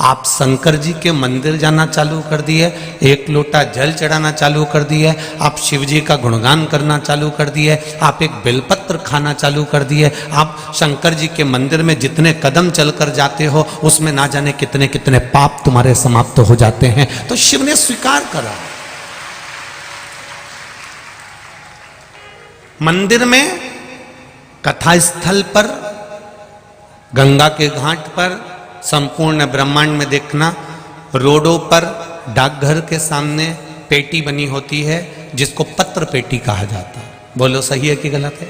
आप शंकर जी के मंदिर जाना चालू कर दिए, एक लोटा जल चढ़ाना चालू कर दिए, आप शिव जी का गुणगान करना चालू कर दिए, आप एक बेलपत्र खाना चालू कर दिए, आप शंकर जी के मंदिर में जितने कदम चलकर जाते हो उसमें ना जाने कितने कितने पाप तुम्हारे समाप्त हो जाते हैं। तो शिव ने स्वीकार करा। मंदिर में, कथा स्थल पर, गंगा के घाट पर, संपूर्ण ब्रह्मांड में देखना, रोडों पर, डाकघर के सामने पेटी बनी होती है जिसको पत्र पेटी कहा जाता है। बोलो सही है कि गलत है?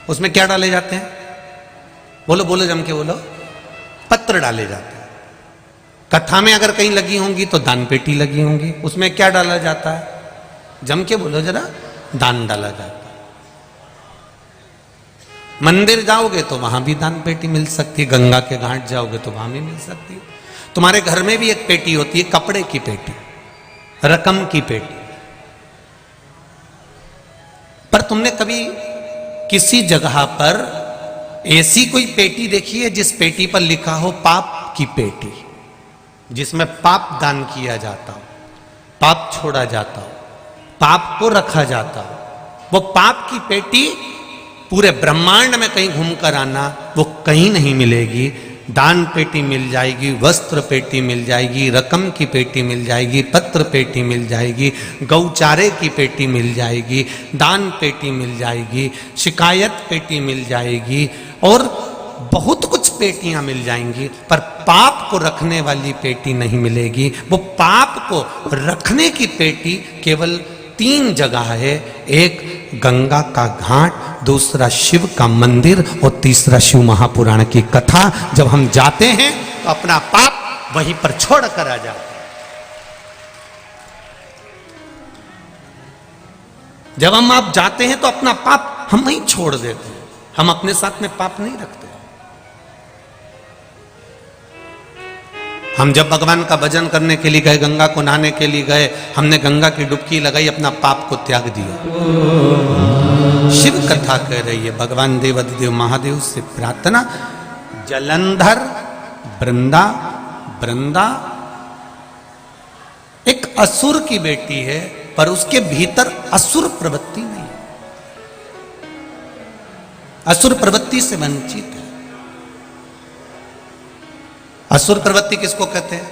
उसमें क्या डाले जाते हैं? बोलो बोलो, जम के बोलो। पत्र डाले जाते हैं। कथा में अगर कहीं लगी होंगी तो दान पेटी लगी होंगी, उसमें क्या डाला जाता है? जम के बोलो जरा। दान डाला जाता है। मंदिर जाओगे तो वहां भी दान पेटी मिल सकती है, गंगा के घाट जाओगे तो वहां भी मिल सकती है। तुम्हारे घर में भी एक पेटी होती है, कपड़े की पेटी, रकम की पेटी। पर तुमने कभी किसी जगह पर ऐसी कोई पेटी देखी है जिस पेटी पर लिखा हो पाप की पेटी, जिसमें पाप दान किया जाता हो, पाप छोड़ा जाता हो, पाप को रखा जाता हो? वो पाप की पेटी पूरे ब्रह्मांड में कहीं घूमकर आना, वो कहीं नहीं मिलेगी। दान पेटी मिल जाएगी, वस्त्र पेटी मिल जाएगी, रकम की पेटी मिल जाएगी, पत्र पेटी मिल जाएगी, गौचारे की पेटी मिल जाएगी, दान पेटी मिल जाएगी, शिकायत पेटी मिल जाएगी और बहुत कुछ पेटियां मिल जाएंगी, पर पाप को रखने वाली पेटी नहीं मिलेगी। वो पाप को रखने की पेटी केवल 3 जगह है, एक गंगा का घाट, दूसरा शिव का मंदिर और तीसरा शिव महापुराण की कथा। जब हम जाते हैं तो अपना पाप वहीं पर छोड़ कर आ जाते हैं। जब हम आप जाते हैं तो अपना पाप हम वहीं छोड़ देते हैं, हम अपने साथ में पाप नहीं रखते। हम जब भगवान का भजन करने के लिए गए, गंगा को नहाने के लिए गए, हमने गंगा की डुबकी लगाई, अपना पाप को त्याग दिया। शिव कथा कह रही है, भगवान देवाधिदेव महादेव से प्रार्थना, जलंधर वृंदा, वृंदा एक असुर की बेटी है, पर उसके भीतर असुर प्रवृत्ति नहीं, असुर प्रवृत्ति से वंचित है। असुर प्रवृत्ति किसको कहते हैं?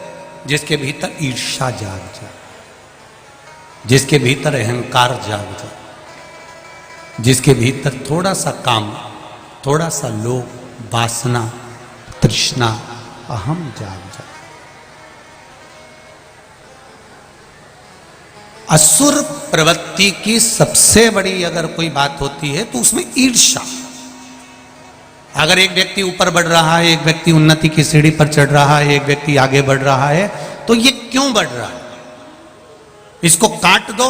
जिसके भीतर ईर्ष्या जाग जाए, जिसके भीतर अहंकार जाग जाए, जिसके भीतर थोड़ा सा काम, थोड़ा सा लोभ, वासना, तृष्णा, अहम जाग जाए। असुर प्रवृत्ति की सबसे बड़ी अगर कोई बात होती है तो उसमें ईर्ष्या। अगर एक व्यक्ति ऊपर बढ़ रहा है, एक व्यक्ति उन्नति की सीढ़ी पर चढ़ रहा है, एक व्यक्ति आगे बढ़ रहा है, तो ये क्यों बढ़ रहा है? इसको काट दो,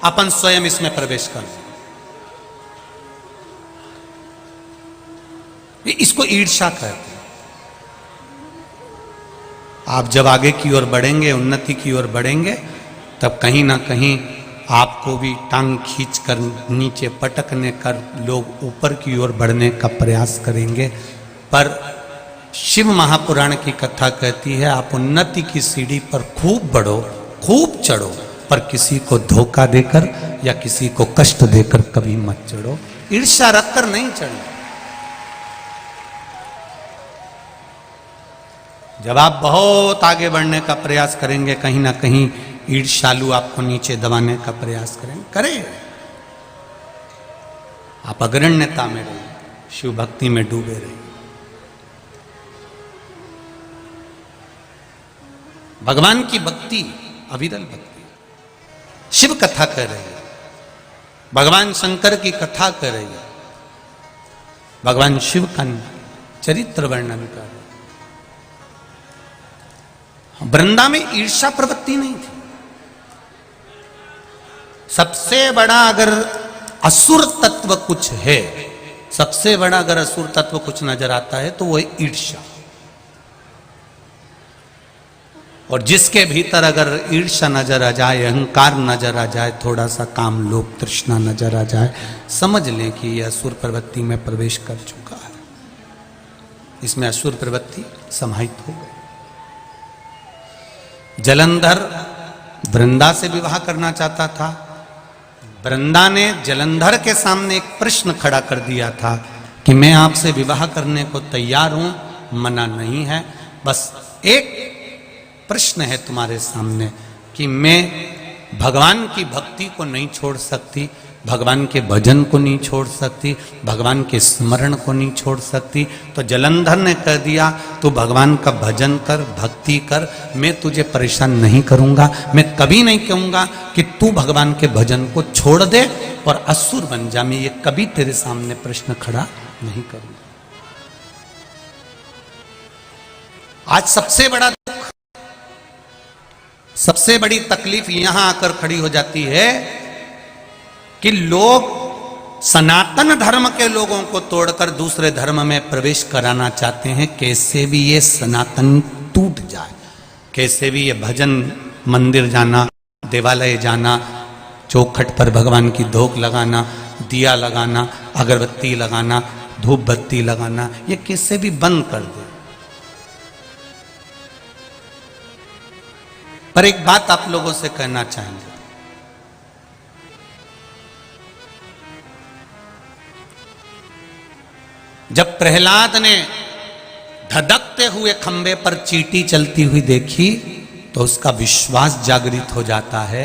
अपन स्वयं इसमें प्रवेश कर दो। इसको ईर्ष्या कहते हैं। आप जब आगे की ओर बढ़ेंगे, उन्नति की ओर बढ़ेंगे, तब कहीं ना कहीं आपको भी टांग खींचकर नीचे पटकने कर लोग ऊपर की ओर बढ़ने का प्रयास करेंगे। पर शिव महापुराण की कथा कहती है, आप उन्नति की सीढ़ी पर खूब बढ़ो, खूब चढ़ो, पर किसी को धोखा देकर या किसी को कष्ट देकर कभी मत चढ़ो। ईर्ष्या रखकर नहीं चढ़ना। जब आप बहुत आगे बढ़ने का प्रयास करेंगे, कहीं ना कहीं ईर्ष्यालु आपको नीचे दबाने का प्रयास करें। आप अग्रण्यता में रहिए, शिव भक्ति में डूबे रहिए। भगवान की भक्ति अविरल भक्ति, शिव कथा कर रही है, भगवान शंकर की कथा कर रही है, भगवान शिव का चरित्र वर्णन कर रहे। वृंदा में ईर्ष्या प्रवृत्ति नहीं थी। सबसे बड़ा अगर असुर तत्व कुछ है, सबसे बड़ा अगर असुर तत्व कुछ नजर आता है तो वो है ईर्ष्या। और जिसके भीतर अगर ईर्ष्या नजर आ जाए, अहंकार नजर आ जाए, थोड़ा सा काम, लोभ, तृष्णा नजर आ जाए, समझ लें कि यह असुर प्रवृत्ति में प्रवेश कर चुका है। इसमें असुर प्रवृत्ति समाहित हो गई। जलंधर वृंदा से विवाह करना चाहता था। वृंदा ने जलंधर के सामने एक प्रश्न खड़ा कर दिया था कि मैं आपसे विवाह करने को तैयार हूं, मना नहीं है, बस एक प्रश्न है तुम्हारे सामने कि मैं भगवान की भक्ति को नहीं छोड़ सकती, भगवान के भजन को नहीं छोड़ सकती, भगवान के स्मरण को नहीं छोड़ सकती। तो जलंधर ने कह दिया तू भगवान का भजन कर, भक्ति कर, मैं तुझे परेशान नहीं करूंगा, मैं कभी नहीं कहूंगा कि तू भगवान के भजन को छोड़ दे और असुर बन जा, मैं ये कभी तेरे सामने प्रश्न खड़ा नहीं करूंगा। आज सबसे बड़ा दुख, सबसे बड़ी तकलीफ यहां आकर खड़ी हो जाती है कि लोग सनातन धर्म के लोगों को तोड़कर दूसरे धर्म में प्रवेश कराना चाहते हैं। कैसे भी ये सनातन टूट जाए, कैसे भी ये भजन मंदिर जाना, देवालय जाना, चौखट पर भगवान की धोख लगाना, दिया लगाना, अगरबत्ती लगाना, धूप बत्ती लगाना, ये कैसे भी बंद कर दे। पर एक बात आप लोगों से कहना चाहेंगे, जब प्रहलाद ने धधकते हुए खंबे पर चींटी चलती हुई देखी तो उसका विश्वास जागृत हो जाता है।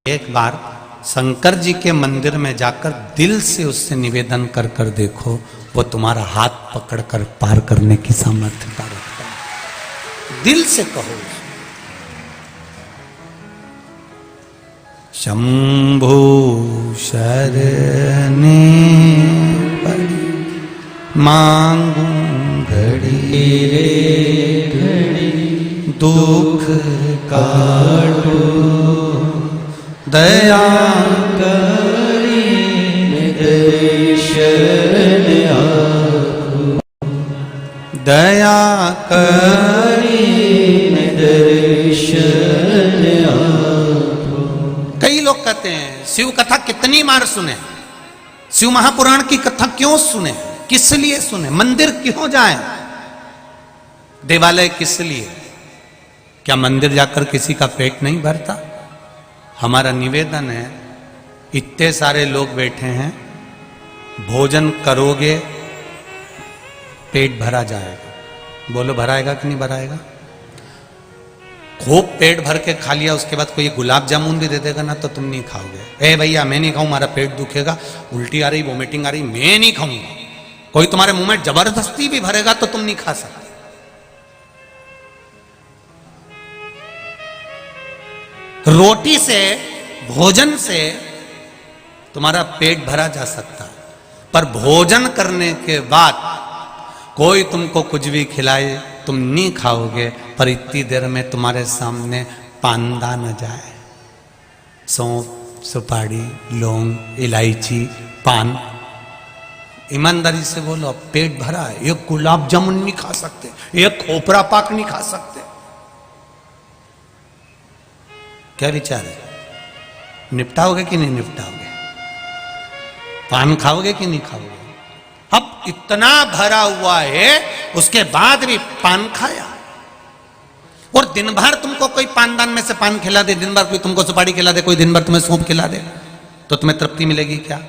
एक बार शंकर जी के मंदिर में जाकर दिल से उससे निवेदन कर कर देखो, वो तुम्हारा हाथ पकड़कर पार करने की सामर्थ्यता रखता है। दिल से कहो, शंभु शरणे पड़ी मांगू घड़ी रे घड़ी, दुख काटो दया करी दर्शन आपो, दया करी दर्शन आपो। कई लोग कहते हैं शिव कथा कितनी बार सुने, शिव महापुराण की कथा क्यों सुने, किस लिए सुने, मंदिर क्यों जाएं, देवालय किस लिए? क्या मंदिर जाकर किसी का पेट नहीं भरता? हमारा निवेदन है, इतने सारे लोग बैठे हैं, भोजन करोगे पेट भरा जाएगा। बोलो भराएगा कि नहीं भराएगा? खूब पेट भर के खा लिया, उसके बाद कोई गुलाब जामुन भी दे देगा ना तो तुम नहीं खाओगे। ए भैया मैं नहीं खाऊं, हमारा पेट दुखेगा, उल्टी आ रही, वोमिटिंग आ रही, मैं नहीं खाऊंगा। कोई तुम्हारे मुंह में जबरदस्ती भी भरेगा तो तुम नहीं खा सकते। रोटी से, भोजन से तुम्हारा पेट भरा जा सकता है, पर भोजन करने के बाद कोई तुमको कुछ भी खिलाए तुम नहीं खाओगे, पर इतनी देर में तुम्हारे सामने पांदा न जाए, सौंफ, सुपारी, लौंग, इलायची, पान, ईमानदारी से बोलो पेट भरा है। एक गुलाब जामुन नहीं खा सकते, एक खोपरा पाक नहीं खा सकते। क्या विचार है? निपटाओगे कि नहीं निपटाओगे? पान खाओगे कि नहीं खाओगे? अब इतना भरा हुआ है, उसके बाद भी पान खाया। और दिन भर तुमको कोई पानदान में से पान खिला दे, दिन भर कोई तुमको सुपारी खिला दे, कोई दिन भर तुम्हें सौंफ खिला दे, तो तुम्हें तृप्ति मिलेगी क्या?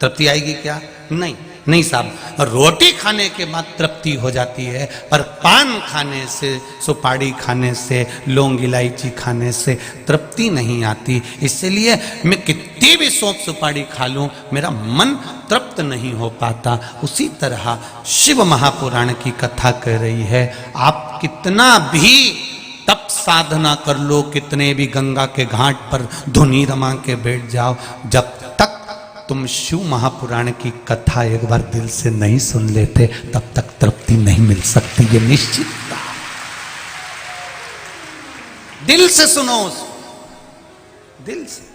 तृप्ति आएगी क्या? नहीं, नहीं साहब। रोटी खाने के बाद तृप्ति हो जाती है, पर पान खाने से, सुपारी खाने से, लौंग इलायची खाने से तृप्ति नहीं आती। इसलिए मैं कितनी भी सौंफ सुपारी खा लूं, मेरा मन तृप्त नहीं हो पाता। उसी तरह शिव महापुराण की कथा कह रही है, आप कितना भी तप साधना कर लो, कितने भी गंगा के घाट पर धुनी रमा के बैठ जाओ, जब तक तुम शिव महापुराण की कथा एक बार दिल से नहीं सुन लेते, तब तक तृप्ति नहीं मिल सकती। ये निश्चित दिल से सुनो, दिल से।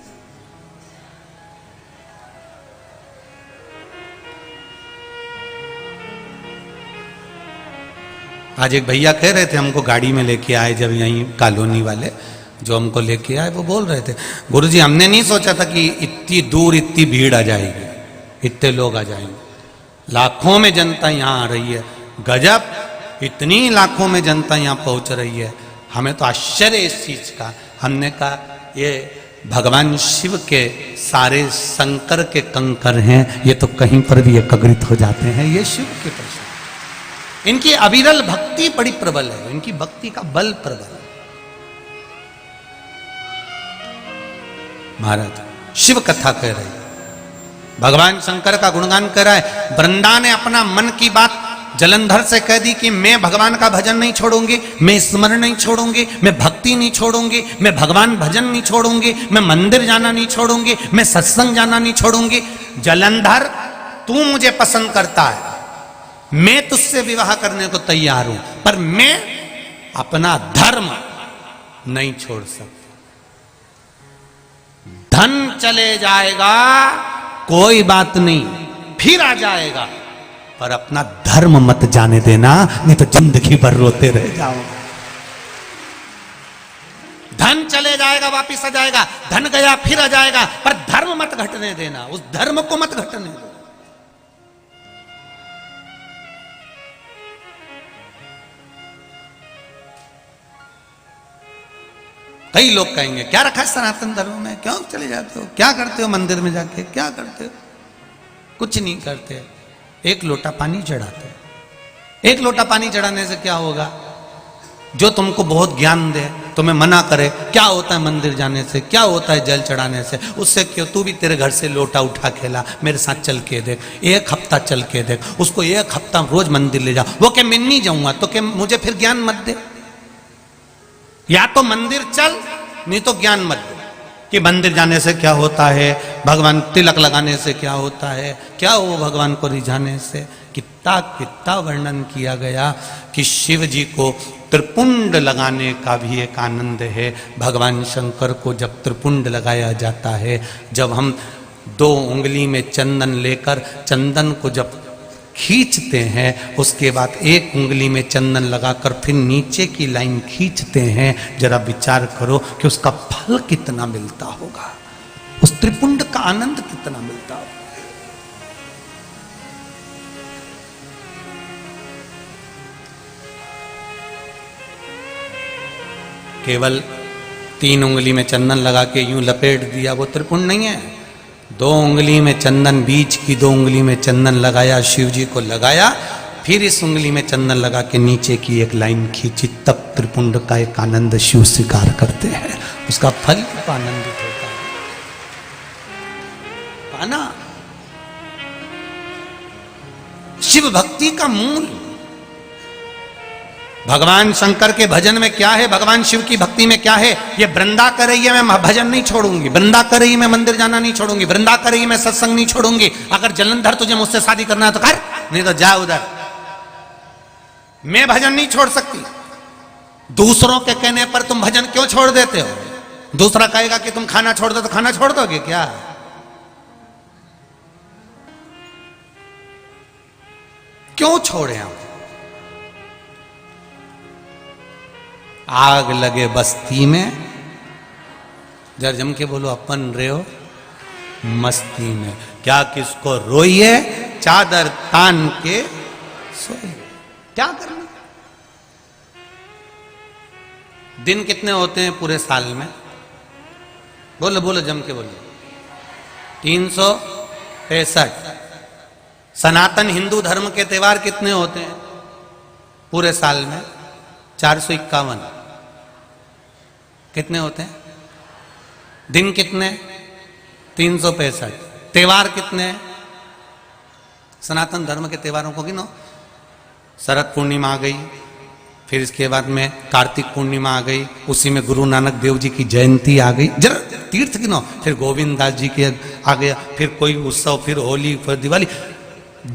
आज एक भैया कह रहे थे, हमको गाड़ी में लेके आए जब यहीं कॉलोनी वाले जो हमको लेके आए, वो बोल रहे थे गुरुजी हमने नहीं सोचा था कि इतनी दूर इतनी भीड़ आ जाएगी, इतने लोग आ जाएंगे, लाखों में जनता यहाँ आ रही है। गजब, इतनी लाखों में जनता यहाँ पहुँच रही है, हमें तो आश्चर्य इस चीज का। हमने कहा ये भगवान शिव के सारे शंकर के कंकर हैं, ये तो कहीं पर भी एकत्रित हो जाते हैं, ये शिव के प्रसाद। इनकी अविरल भक्ति बड़ी प्रबल है, इनकी भक्ति का बल प्रबल है। महाराज शिव कथा कह रहे हैं, भगवान शंकर का गुणगान कर रहा है। वृंदा ने अपना मन की बात जलंधर से कह दी कि मैं भगवान का भजन नहीं छोड़ूंगी, मैं स्मरण नहीं छोड़ूंगी, मैं भक्ति नहीं छोड़ूंगी, मैं भगवान भजन नहीं छोड़ूंगी, मैं मंदिर जाना नहीं छोड़ूंगी, मैं सत्संग जाना नहीं छोड़ूंगी। जलंधर तू मुझे पसंद करता है, मैं तुझसे विवाह करने को तैयार हूं, पर मैं अपना धर्म नहीं छोड़ सकता। धन चले जाएगा कोई बात नहीं, फिर आ जाएगा, पर अपना धर्म मत जाने देना, नहीं तो जिंदगी भर रोते रह जाओगे। धन चले जाएगा वापिस आ जाएगा, धन गया फिर आ जाएगा, पर धर्म मत घटने देना, उस धर्म को मत घटने देना। कई लोग कहेंगे क्या रखा है सनातन धर्म में, क्यों चले जाते हो, क्या करते हो मंदिर में जाके, क्या करते हो? कुछ नहीं करते, एक लोटा पानी चढ़ाते। एक लोटा पानी चढ़ाने से क्या होगा? जो तुमको बहुत ज्ञान दे, तुम्हें मना करे क्या होता है मंदिर जाने से, क्या होता है जल चढ़ाने से, उससे क्यों तू भी तेरे घर से लोटा उठा खेला, मेरे साथ चल के देख, एक हफ्ता चल के देख, उसको एक हफ्ता रोज मंदिर ले जा। वो क्या मैं नहीं जाऊंगा तो क्या मुझे फिर ज्ञान मत दे? या तो मंदिर चल, नहीं तो ज्ञान मत दे कि मंदिर जाने से क्या होता है, भगवान तिलक लगाने से क्या होता है, क्या वो भगवान को रिझाने से। कितना कितना वर्णन किया गया कि शिव जी को त्रिपुंड लगाने का भी एक आनंद है। भगवान शंकर को जब त्रिपुंड लगाया जाता है, जब हम 2 उंगली में चंदन लेकर चंदन को जब खींचते हैं, उसके बाद 1 उंगली में चंदन लगाकर फिर नीचे की लाइन खींचते हैं, जरा विचार करो कि उसका फल कितना मिलता होगा, उस त्रिपुंड का आनंद कितना मिलता होगा। केवल 3 उंगली में चंदन लगा के यूं लपेट दिया, वो त्रिपुंड नहीं है। 2 उंगली में चंदन, बीच की 2 उंगली में चंदन लगाया, शिव जी को लगाया, फिर इस उंगली में चंदन लगा के नीचे की एक लाइन खींची, तब त्रिपुंड का एक आनंद शिव स्वीकार करते हैं, उसका फल को आनंदित होता है। पाना शिव भक्ति का मूल। भगवान शंकर के भजन में क्या है, भगवान शिव की भक्ति में क्या है? ये वृंदा कर रही है, मैं भजन नहीं छोड़ूंगी, वृंदा कर रही है, मैं मंदिर जाना नहीं छोड़ूंगी, वृंदा कर रही है, मैं सत्संग नहीं छोड़ूंगी। अगर जलंधर तुझे मुझसे शादी करना है तो कर, नहीं तो जा उधर। मैं भजन नहीं छोड़ सकती। दूसरों के कहने पर तुम भजन क्यों छोड़ देते हो? दूसरा कहेगा कि तुम खाना छोड़ दो तो खाना छोड़ दोगे क्या? क्यों छोड़े हम? आग लगे बस्ती में, जर जम के बोलो अपन रे हो मस्ती में, क्या किसको रोइए चादर तान के सोइए। क्या करना? दिन कितने होते हैं पूरे साल में? बोलो बोलो जम के बोलो। 365। सनातन हिंदू धर्म के त्योहार कितने होते हैं पूरे साल में? 451। कितने होते हैं? दिन कितने? 365। त्योहार कितने? सनातन धर्म के त्योहारों को गिनो। शरद पूर्णिमा आ गई, फिर इसके बाद में कार्तिक पूर्णिमा आ गई, उसी में गुरु नानक देव जी की जयंती आ गई, जरा तीर्थ गिनो, फिर गोविंद दास जी के आ गया, फिर कोई उत्सव, फिर होली, फिर दिवाली।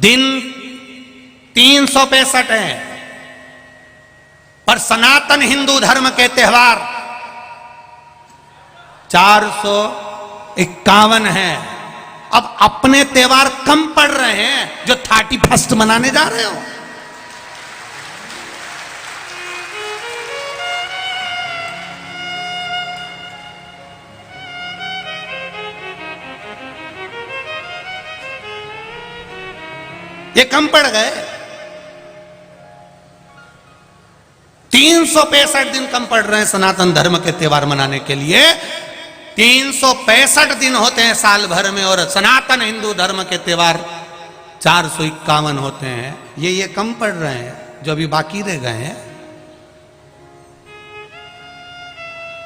दिन 365 है, पर सनातन हिंदू धर्म के त्योहार 451 है। अब अपने त्योहार कम पड़ रहे हैं जो 31 मनाने जा रहे हो। ये कम पड़ गए। 365 दिन कम पड़ रहे हैं सनातन धर्म के त्योहार मनाने के लिए। 365 दिन होते हैं साल भर में, और सनातन हिंदू धर्म के त्योहार 451 होते हैं। ये कम पड़ रहे हैं जो अभी बाकी रह गए हैं।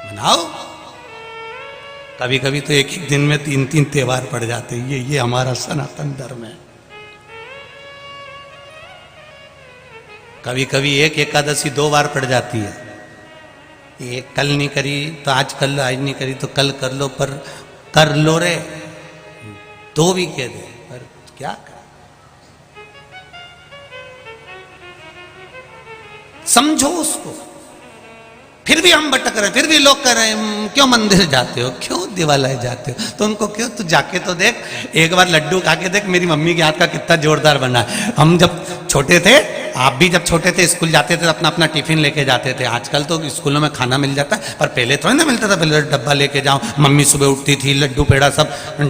मनाओ। कभी कभी तो एक एक दिन में 3-3 त्योहार पड़ जाते हैं। ये हमारा सनातन धर्म है। कभी कभी एक एकादशी 2 बार पड़ जाती है। ये कल नहीं करी तो आज कर लो, आज नहीं करी तो कल कर लो, पर कर लो रे, 2 भी कह दे, पर क्या कर? समझो उसको। फिर भी हम भटक रहे, फिर भी लोग कह रहे हैं क्यों मंदिर जाते हो, क्यों दिवालय जाते हो, तो उनको क्यों, तू जाके तो देख, एक बार लड्डू खा के देख मेरी मम्मी के हाथ का कितना जोरदार बना है। हम जब छोटे थे, आप भी जब छोटे थे स्कूल जाते थे अपना अपना टिफिन लेके जाते थे। आजकल तो स्कूलों में खाना मिल जाता है, पर पहले थोड़ी ना मिलता था। पहले डब्बा लेके जाओ, मम्मी सुबह उठती थी, लड्डू पेड़ा सब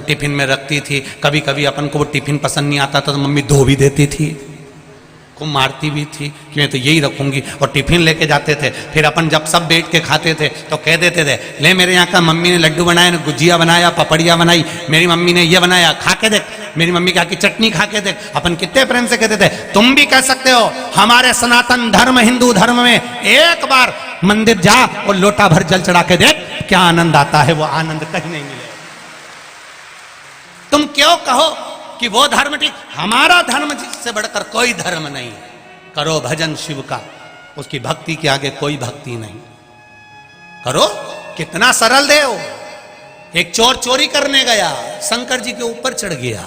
टिफिन में रखती थी। कभी कभी अपन को वो टिफिन पसंद नहीं आता था तो मम्मी धो भी देती थी, को मारती भी थी कि मैं तो यही रखूंगी, और टिफिन लेके जाते थे। फिर अपन जब सब बैठ के खाते थे तो कह देते थे, ले मेरे यहाँ का मम्मी ने लड्डू बनाया, गुजिया बनाया, पपड़िया बनाई, मेरी मम्मी ने ये बनाया, खा के देख, मेरी मम्मी की चटनी खा के देख। अपन कितने प्रेम से कहते थे। तुम भी कह सकते हो। हमारे सनातन धर्म हिंदू धर्म में एक बार मंदिर जा और लोटा भर जल चढ़ा के देख, क्या आनंद आता है। वो आनंद कहीं नहीं मिले। तुम क्यों कहो कि वो धर्म ठीक, हमारा धर्म जिससे बढ़कर कोई धर्म नहीं। करो भजन शिव का, उसकी भक्ति के आगे कोई भक्ति नहीं। करो, कितना सरल देव। एक चोर चोरी करने गया, शंकर जी के ऊपर चढ़ गया,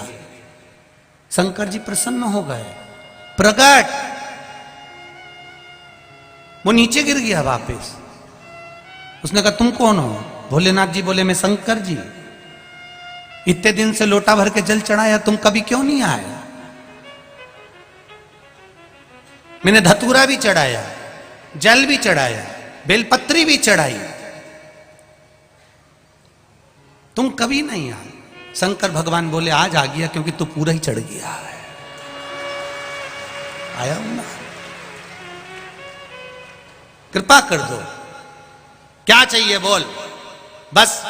शंकर जी प्रसन्न हो गए, प्रकट, वो नीचे गिर गया वापस। उसने कहा तुम कौन हो? भोलेनाथ जी बोले मैं शंकर जी, इतने दिन से लोटा भर के जल चढ़ाया, तुम कभी क्यों नहीं आए? मैंने धतूरा भी चढ़ाया, जल भी चढ़ाया, बेलपत्री भी चढ़ाई, तुम कभी नहीं आए। शंकर भगवान बोले आज आ गया क्योंकि तू पूरा ही चढ़ गया है। आया हूं ना, कृपा कर दो। क्या चाहिए बोल। बस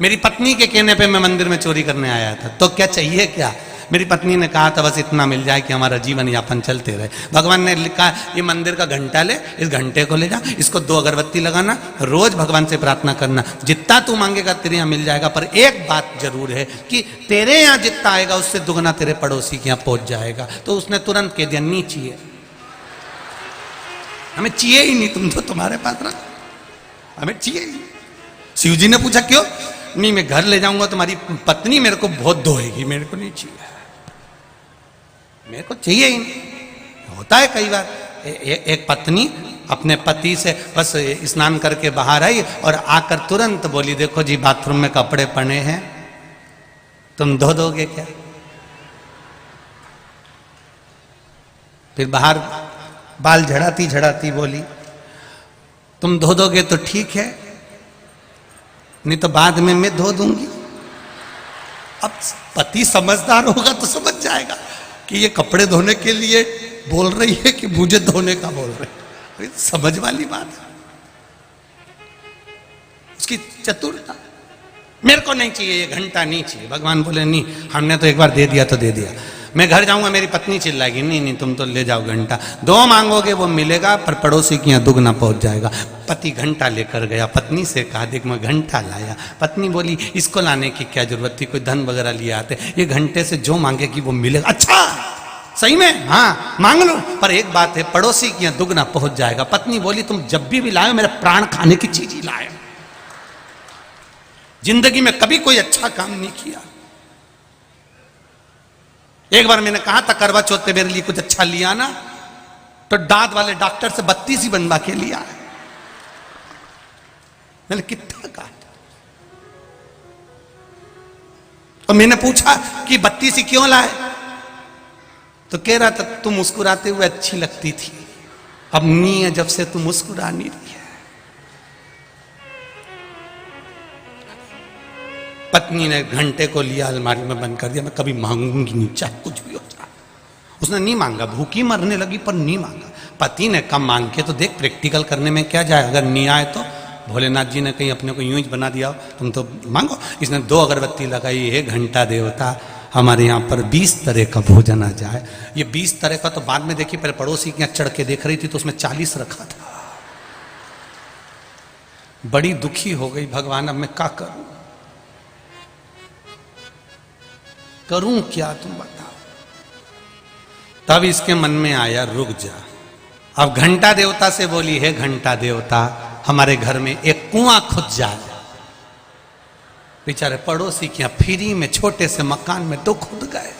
मेरी पत्नी के कहने पे मैं मंदिर में चोरी करने आया था, तो क्या चाहिए क्या? मेरी पत्नी ने कहा था बस इतना मिल जाए कि हमारा जीवन यापन चलते रहे। भगवान ने लिखा ये मंदिर का घंटा ले, इस घंटे को ले जा, इसको 2 अगरबत्ती लगाना, रोज भगवान से प्रार्थना करना, जितना तू मांगेगा तेरे यहाँ मिल जाएगा। पर एक बात जरूर है कि तेरे यहाँ जितना आएगा उससे दुगना तेरे पड़ोसी के यहाँ पहुंच जाएगा। तो उसने तुरंत कह दिया नहीं चाहिए, हमें चाहिए ही नहीं, तुम तो तुम्हारे पास रख, हमें चाहिए ही। शिव जी ने पूछा क्यों? नहीं मैं घर ले जाऊंगा तुम्हारी पत्नी मेरे को बहुत धोएगी, मेरे को नहीं चाहिए, मेरे को चाहिए ही नहीं। होता है कई बार एक पत्नी अपने पति से बस स्नान करके बाहर आई और आकर तुरंत बोली देखो जी बाथरूम में कपड़े पड़े हैं, तुम धो दोगे क्या? फिर बाहर बाल झड़ाती झड़ाती बोली तुम धो दोगे तो ठीक है, नहीं तो बाद में मैं धो दूंगी। अब पति समझदार होगा तो समझ जाएगा कि ये कपड़े धोने के लिए बोल रही है कि मुझे धोने का बोल रही है। समझ वाली बात है, उसकी चतुरता। मेरे को नहीं चाहिए ये घंटा, नहीं चाहिए। भगवान बोले नहीं, हमने तो एक बार दे दिया तो दे दिया। मैं घर जाऊंगा मेरी पत्नी चिल्लाएगी नहीं नहीं तुम तो ले जाओ घंटा, 2 मांगोगे वो मिलेगा पर पड़ोसी के यहाँ दुगना पहुंच जाएगा। पति घंटा लेकर गया, पत्नी से कहा देख मैं घंटा लाया। पत्नी बोली इसको लाने की क्या जरूरत थी, कोई धन वगैरह लिए आते, ये घंटे से जो मांगेगी वो मिलेगा। अच्छा सही में? हाँ मांग लो, पर एक बात है पड़ोसी के यहाँ दुगना पहुंच जाएगा। पत्नी बोली तुम जब भी लाए मेरे प्राण खाने की चीज ही लाए, जिंदगी में कभी कोई अच्छा काम नहीं किया। एक बार मैंने कहा था करवा चौथ पे मेरे लिए कुछ अच्छा लिया ना, तो दांत वाले डॉक्टर से 32 ही बनवा के लिया है। मैंने कितना कहा, और मैंने पूछा कि 32 ही क्यों लाए, तो कह रहा था तुम मुस्कुराते हुए अच्छी लगती थी, अब नहीं है जब से तुम मुस्कुरा नहीं रही है। पत्नी ने घंटे को लिया, अलमारी में बंद कर दिया, मैं कभी मांगूंगी नहीं चाहे कुछ भी हो जाए। उसने नहीं मांगा, भूखी मरने लगी पर नहीं मांगा। पति ने कम मांग के तो देख, प्रैक्टिकल करने में क्या जाए, अगर नहीं आए तो भोलेनाथ जी ने कहीं अपने को यूं ही बना दिया, तुम तो मांगो। इसने 2 अगरबत्ती लगाई, हे घंटा देवता हमारे यहाँ पर 20 तरह का भोजन आ जाए। ये 20 तरह का तो बाद में देखी, पहले पड़ोसी के यहाँ चढ़ के देख रही थी तो उसमें 40 रखा था। बड़ी दुखी हो गई, भगवान अब मैं क्या करूं, करूं क्या तुम बताओ। तब इसके मन में आया रुक जा। अब घंटा देवता से बोली, हे घंटा देवता हमारे घर में एक कुआं खुद जाए। बेचारे पड़ोसी के यहाँ फ्री में छोटे से मकान में तो खुद गए।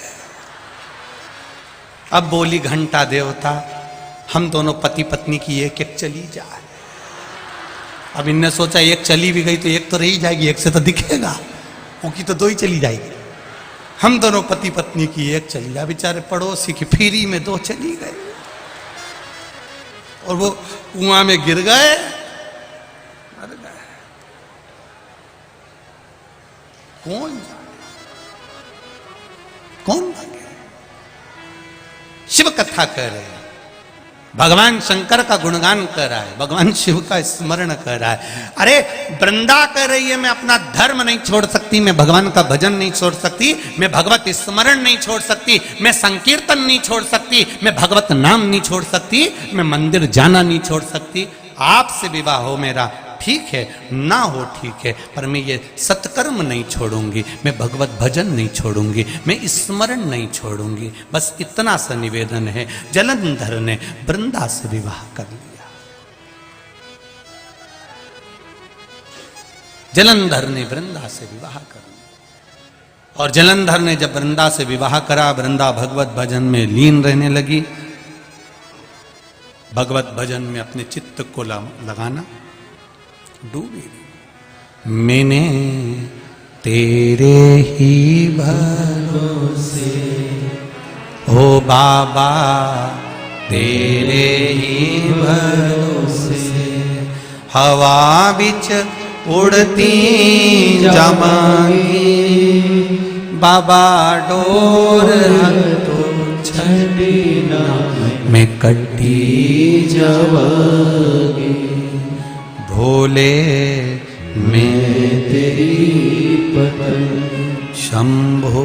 अब बोली घंटा देवता हम दोनों पति पत्नी की एक चली जाए। अब इनने सोचा एक चली भी गई तो एक तो रही जाएगी, एक से तो दिखेगा, उनकी तो 2 ही चली जाएगी। हम दोनों पति पत्नी की एक चली जाए। बेचारे पड़ोसी की फ्री में 2 चली गई और वो कुआं में गिर गए, मर गए। कौन जाने, कौन भागे। शिव कथा कर रहे हैं, भगवान शंकर का गुणगान कर रहा है, भगवान शिव का स्मरण कर रहा है। अरे वृंदा कर रही है, मैं अपना धर्म नहीं छोड़ सकती, मैं भगवान का भजन नहीं छोड़ सकती, मैं भगवत स्मरण नहीं छोड़ सकती, मैं संकीर्तन नहीं छोड़ सकती, मैं भगवत नाम नहीं छोड़ सकती, मैं मंदिर जाना नहीं छोड़ सकती। आपसे विवाह हो मेरा ठीक है, ना हो ठीक है, पर मैं ये सत्कर्म नहीं छोड़ूंगी, मैं भगवत भजन नहीं छोड़ूंगी, मैं स्मरण नहीं छोड़ूंगी। बस इतना सा निवेदन है। जलंधर ने वृंदा से विवाह कर लिया। जलंधर ने वृंदा से विवाह कर लिया और जलंधर ने जब वृंदा से विवाह करा, वृंदा भगवत भजन में लीन रहने लगी। भगवत भजन में अपने चित्त को लगाना डूबी। मैंने तेरे ही भरोसे हो बाबा, तेरे ही भरोसे हवा बिच उड़ती जावांगी, बाबा डोर तो छड़ी ना मैं कटी जावांगी। भोले मैं तेरी पत्नी, शंभो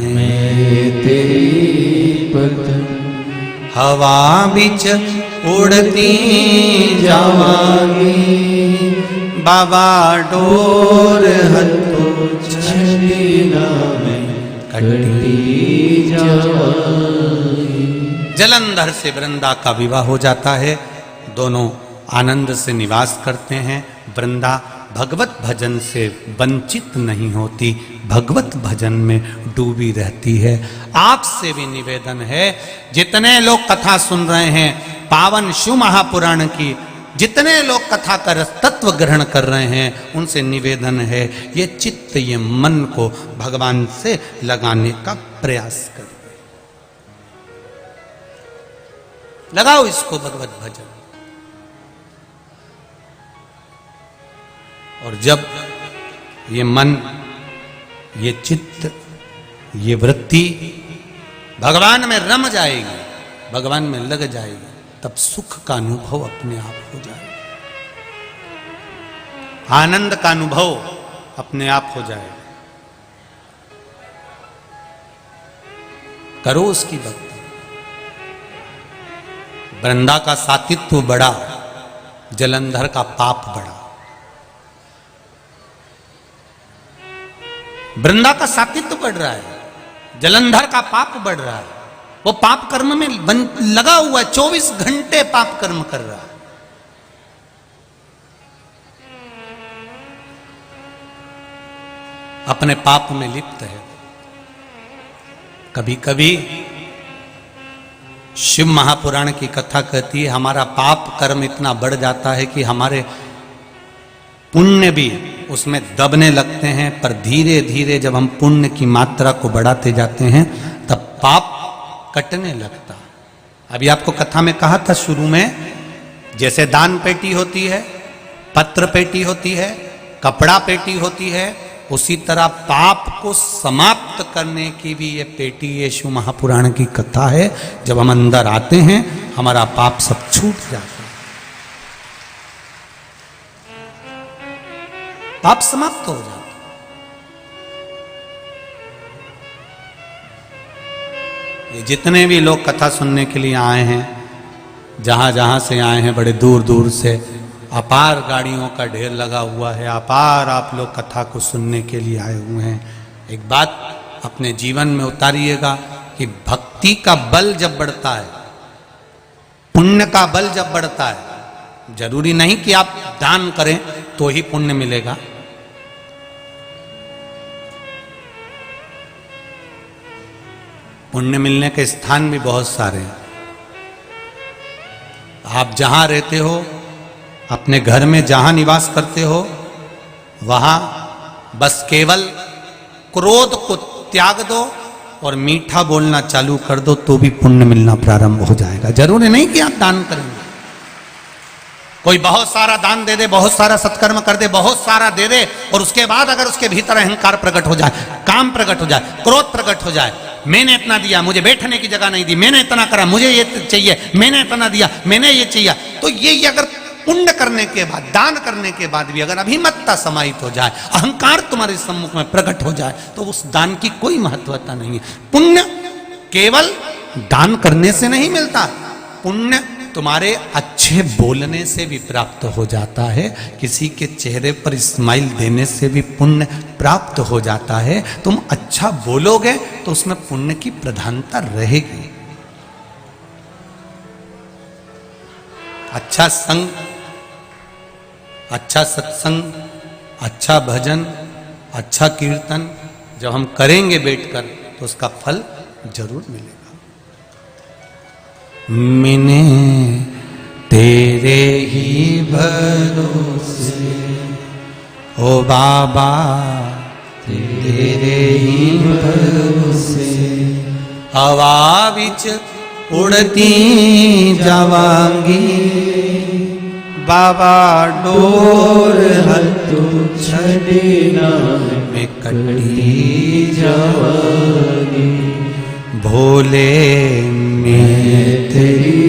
मैं तेरी पत्नी, हवा बिच उड़ती जावांगी, बाबा डोर हथो छड़ी ना मैं कटी जावांगी। जलंधर से वृंदा का विवाह हो जाता है। दोनों आनंद से निवास करते हैं। वृंदा भगवत भजन से वंचित नहीं होती, भगवत भजन में डूबी रहती है। आपसे भी निवेदन है, जितने लोग कथा सुन रहे हैं पावन शिव महापुराण की, जितने लोग कथा का तत्व ग्रहण कर रहे हैं, उनसे निवेदन है ये चित्त, ये मन को भगवान से लगाने का प्रयास करिए। लगाओ इसको भगवत भजन। और जब ये मन, ये चित्त, ये वृत्ति भगवान में रम जाएगी, भगवान में लग जाएगी, तब सुख का अनुभव अपने आप हो जाएगा, आनंद का अनुभव अपने आप हो जाएगा। करो उसकी भक्ति। वृंदा का सातित्व बढ़ा, जलंधर का पाप बढ़ा। वृंदा का सातित्व बढ़ रहा है, जलंधर का पाप बढ़ रहा है। वो पाप कर्म में लगा हुआ है, 24 घंटे पाप कर्म कर रहा है। अपने पाप में लिप्त है। कभी कभी शिव महापुराण की कथा कहती है, हमारा पाप कर्म इतना बढ़ जाता है कि हमारे पुण्य भी उसमें दबने लगते हैं। पर धीरे धीरे जब हम पुण्य की मात्रा को बढ़ाते जाते हैं, तब पाप कटने लगता। अभी आपको कथा में कहा था शुरू में, जैसे दान पेटी होती है, पत्र पेटी होती है, कपड़ा पेटी होती है, उसी तरह पाप को समाप्त करने की भी ये पेटी, ये शिव महापुराण की कथा है। जब हम अंदर आते हैं हमारा पाप सब छूट जाता है, पाप समाप्त हो जाता। ये जितने भी लोग कथा सुनने के लिए आए हैं, जहां जहां से आए हैं, बड़े दूर दूर से, अपार गाड़ियों का ढेर लगा हुआ है, अपार आप लोग कथा को सुनने के लिए आए हुए हैं। एक बात अपने जीवन में उतारिएगा कि भक्ति का बल जब बढ़ता है, पुण्य का बल जब बढ़ता है, जरूरी नहीं कि आप दान करें तो ही पुण्य मिलेगा। पुण्य मिलने के स्थान भी बहुत सारे हैं। आप जहां रहते हो, अपने घर में जहां निवास करते हो, वहां बस केवल क्रोध को त्याग दो और मीठा बोलना चालू कर दो तो भी पुण्य मिलना प्रारंभ हो जाएगा। जरूरी नहीं कि आप दान करेंगे। कोई बहुत सारा दान दे दे, बहुत सारा सत्कर्म कर दे, बहुत सारा दे दे, और उसके बाद अगर उसके भीतर अहंकार प्रकट हो जाए, काम प्रकट हो जाए, क्रोध प्रकट हो जाए, मैंने इतना दिया, मुझे बैठने की जगह नहीं दी, मैंने इतना करा, मुझे ये चाहिए, मैंने इतना दिया, मैंने ये चाहिए, तो ये अगर पुण्य करने के बाद, दान करने के बाद भी अगर अभिमतता समाहित हो जाए, अहंकार तुम्हारे सम्मुख में प्रकट हो जाए, तो उस दान की कोई महत्वता नहीं है। पुण्य केवल दान करने से नहीं मिलता, पुण्य तुम्हारे अच्छे बोलने से भी प्राप्त हो जाता है, किसी के चेहरे पर स्माइल देने से भी पुण्य प्राप्त हो जाता है। तुम अच्छा बोलोगे तो उसमें पुण्य की प्रधानता रहेगी। अच्छा संग, अच्छा सत्संग, अच्छा भजन, अच्छा कीर्तन जब हम करेंगे बैठकर तो उसका फल जरूर मिलेगा। मैंने तेरे ही भरोसे ओ बाबा, तेरे ही भरोसे हवा विच उड़ती जावांगी, बाबा डोर हथों छड़े ना मैं कटी जावांगी, भोले मैं तेरी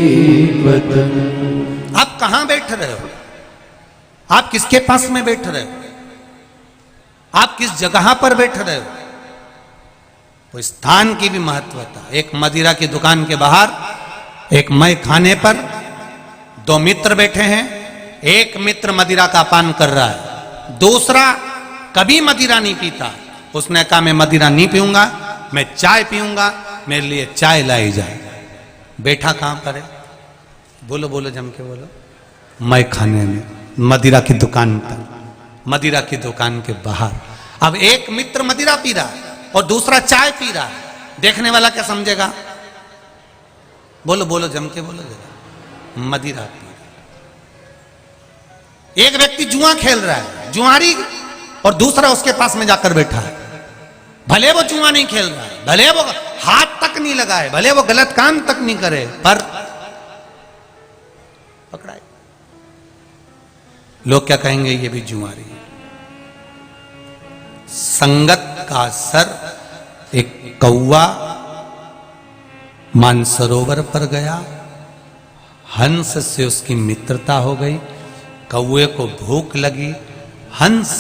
वतन। आप कहां बैठ रहे हो? आप किसके पास में बैठ रहे हो? आप किस जगह पर बैठ रहे हो? तो स्थान की भी महत्वता। एक मदिरा की दुकान के बाहर, एक मय खाने पर दो मित्र बैठे हैं। एक मित्र मदिरा का पान कर रहा है, दूसरा कभी मदिरा नहीं पीता। उसने कहा मैं मदिरा नहीं पीऊंगा, मैं चाय पीऊंगा, मेरे लिए चाय लाई जाए। बैठा कहां पर है? बोलो बोलो, जम के बोलो। मय खाने में, मदिरा की दुकान पर, मदिरा की दुकान के बाहर। अब एक मित्र मदिरा पी रहा है और दूसरा चाय पी रहा है। देखने वाला क्या समझेगा? बोलो बोलो, जम के बोलो जरा। मदिरा पी रहा है। एक व्यक्ति जुआ खेल रहा है, जुआरी, और दूसरा उसके पास में जाकर बैठा है। भले वो जुआ नहीं खेल रहा है, भले वो हाथ तक नहीं लगाए, भले वो गलत काम तक नहीं करे, पर पकड़ाए। लोग क्या कहेंगे? ये भी जुआरी है। संगत का असर। एक कौवा मानसरोवर पर गया, हंस से उसकी मित्रता हो गई, कौवे को भूख लगी, हंस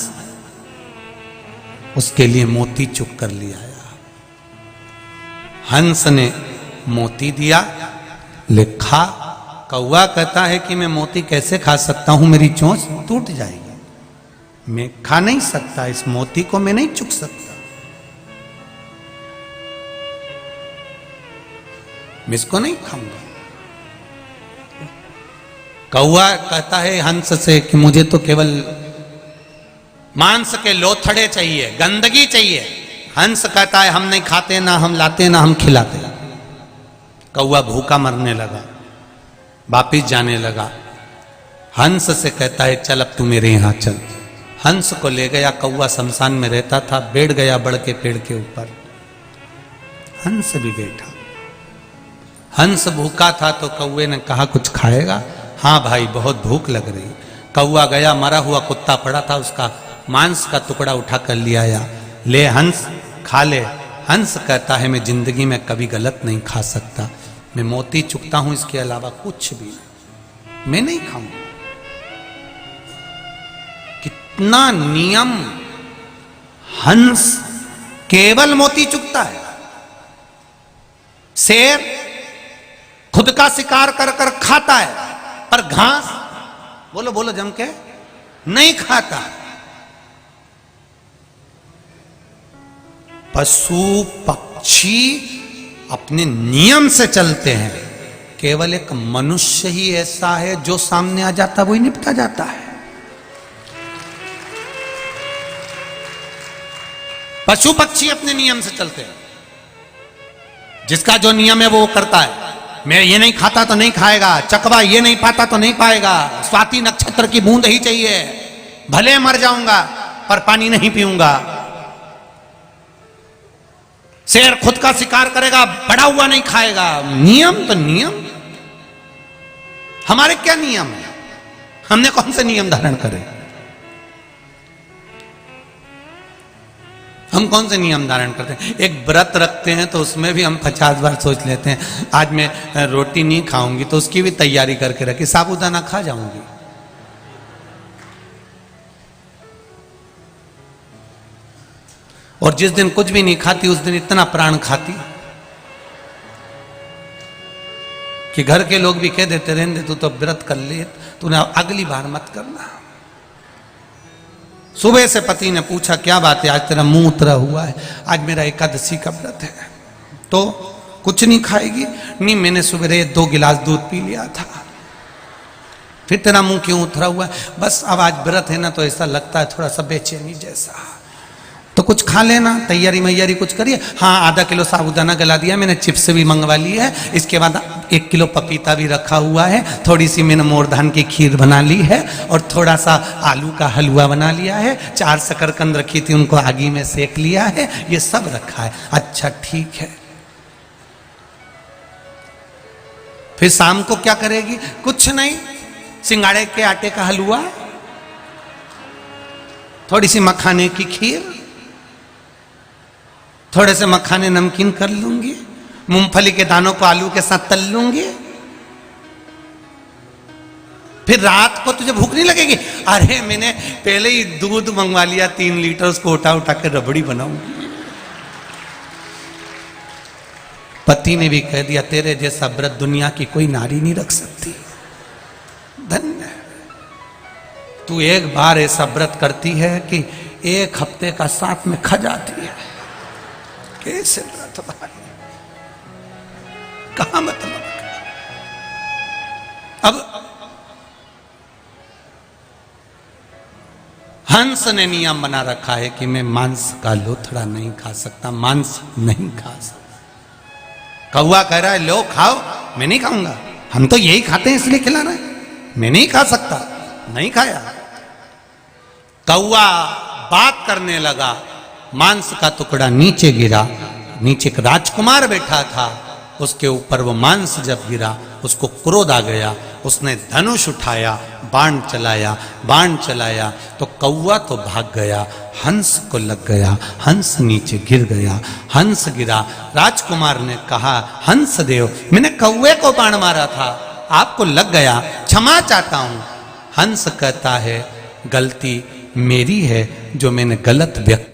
उसके लिए मोती चुग कर ले आया। हंस ने मोती दिया, लिखा। कौवा कहता है कि मैं मोती कैसे खा सकता हूं, मेरी चोंच टूट जाएगी, मैं खा नहीं सकता, इस मोती को मैं नहीं चुग सकता, मैं इसको नहीं खाऊंगा। कौवा कहता है हंस से कि मुझे तो केवल मांस के लोथड़े चाहिए, गंदगी चाहिए। हंस कहता है हम नहीं खाते, ना हम लाते, ना हम खिलाते। कौवा भूखा मरने लगा, वापिस जाने लगा। हंस से कहता है चल अब तू मेरे यहां चल। हंस को ले गया। कौवा शमशान में रहता था, बैठ गया बड़ के पेड़ के ऊपर। हंस भी बैठा। हंस भूखा था तो कौवे ने कहा कुछ खाएगा? हाँ भाई, बहुत भूख लग रही। कौवा गया, मरा हुआ कुत्ता पड़ा था, उसका मांस का टुकड़ा उठा कर ले आया। ले हंस, खा ले। हंस कहता है मैं जिंदगी में कभी गलत नहीं खा सकता, मैं मोती चुगता हूं, इसके अलावा कुछ भी नहीं, मैं नहीं खाऊंगा। कितना नियम! हंस केवल मोती चुगता है, शेर खुद का शिकार कर कर खाता है, पर घास बोलो बोलो जम के नहीं खाता। पशु पक्षी अपने नियम से चलते हैं, केवल एक मनुष्य ही ऐसा है जो सामने आ जाता वही निपटा जाता है। पशु पक्षी अपने नियम से चलते हैं, जिसका जो नियम है वो करता है। मैं ये नहीं खाता तो नहीं खाएगा, चकवा ये नहीं पाता तो नहीं पाएगा, स्वाति नक्षत्र की बूंद ही चाहिए, भले मर जाऊंगा पर पानी नहीं पीऊंगा। शेर खुद का शिकार करेगा, बड़ा हुआ नहीं खाएगा। नियम तो नियम, हमारे क्या नियम है? हमने कौन से नियम धारण करे? हम कौन से नियम धारण करते हैं? एक व्रत रखते हैं तो उसमें भी हम 50 बार सोच लेते हैं आज मैं रोटी नहीं खाऊंगी, तो उसकी भी तैयारी करके रखी, साबूदाना खा जाऊंगी। और जिस दिन कुछ भी नहीं खाती उस दिन इतना प्राण खाती कि घर के लोग भी कह देते रहने तू तो व्रत कर ले, तूने अगली बार मत करना। सुबह से पति ने पूछा क्या बात है, आज तेरा मुंह उतरा हुआ है? आज मेरा एकादशी का व्रत है। तो कुछ नहीं खाएगी? नहीं, मैंने सुबह 2 गिलास दूध पी लिया था। फिर तेरा मुंह क्यों उतरा हुआ है? बस अब आज व्रत है ना तो ऐसा लगता है थोड़ा सा बेचैनी जैसा। तो कुछ खा लेना, तैयारी मैयारी कुछ करिए। हाँ, आधा किलो साबूदाना गला दिया मैंने, चिप्स भी मंगवा ली है, इसके बाद 1 किलो पपीता भी रखा हुआ है, थोड़ी सी मैंने मोर धान की खीर बना ली है और थोड़ा सा आलू का हलवा बना लिया है, 4 शकरकंद रखी थी उनको आगी में सेक लिया है, ये सब रखा है। अच्छा ठीक है। फिर शाम को क्या करेगी? कुछ नहीं, सिंगाड़े के आटे का हलवा, थोड़ी सी मखाने की खीर, थोड़े से मखाने नमकीन कर लूंगी, मूंगफली के दानों को आलू के साथ तल लूंगी। फिर रात को तुझे भूख नहीं लगेगी? अरे मैंने पहले ही दूध मंगवा लिया 3 लीटर, उसको उठा उठा के रबड़ी बनाऊंगी। पति ने भी कह दिया तेरे जैसा व्रत दुनिया की कोई नारी नहीं रख सकती। धन्य तू एक बार ऐसा व्रत करती है कि 1 हफ्ते का साथ में खा जाती है। कैसे व्रत भाई, कहां मतलब? अब हंस ने नियम बना रखा है कि मैं मांस का लोथड़ा नहीं खा सकता, मांस नहीं खा सकता। कौवा कह रहा है लो खाओ, मैं नहीं खाऊंगा, हम तो यही खाते हैं इसलिए खिला रहे हैं, मैं नहीं खा सकता, नहीं खाया। कौवा बात करने लगा, मांस का टुकड़ा नीचे गिरा, नीचे एक राजकुमार बैठा था, उसके ऊपर वो मांस जब गिरा उसको क्रोध आ गया, उसने धनुष उठाया, बाण चलाया, बाण चलाया तो कौवा तो भाग गया, हंस को लग गया, हंस नीचे गिर गया, हंस गिरा। राजकुमार ने कहा हंस देव, मैंने कौवे को बाण मारा था, आपको लग गया, क्षमा चाहता हूं। हंस कहता है गलती मेरी है जो मैंने गलत व्यक्त